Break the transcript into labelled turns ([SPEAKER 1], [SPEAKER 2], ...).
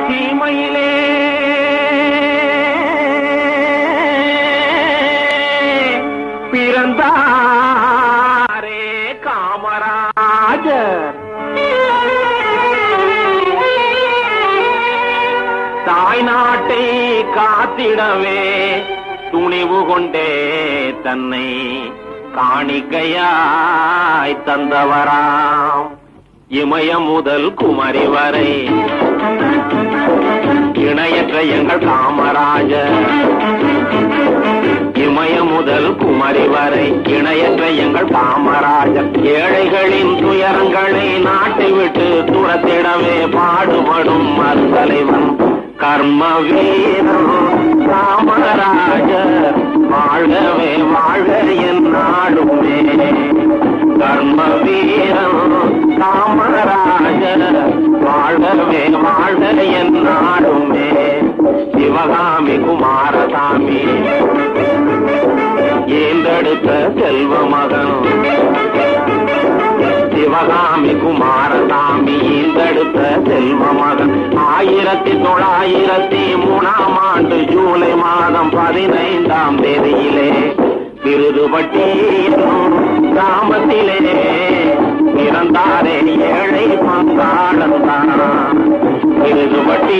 [SPEAKER 1] சீமையிலே பிறந்தாரே காமராஜர். தாய்நாட்டை காத்திடவே துணிவு கொண்டே தன்னை காணிக்கையாய் தந்தவராம். இமயம் முதல் குமரி வரை இணையற்ற எங்கள் காமராஜர். இமயம் முதல் குமரி வரை இணையற்ற எங்கள் காமராஜர். ஏழைகளின் துயரங்களை நாட்டை விட்டு துரத்திடவே பாடுபடும் மறுதலைவன் கர்ம வீரன் காமராஜர். வாழ்கவே வாழ்க என் நாடுமே. கர்ம வீரன் காமராஜர். வாழ்கவே வாழ்க என் நாடுமே. சிவகாமி குமாரசாமி ஏந்தெடுத்த செல்வ மகன். சிவகாமி குமாரசாமி ஈந்தெடுத்த செல்வ மகன். 1903 ஜூலை மாதம் 15ஆம் தேதியிலே விருதுபட்டி கிராமத்திலே பிறந்தாரே ஏழை பங்காளன் தான். விருதுபட்டி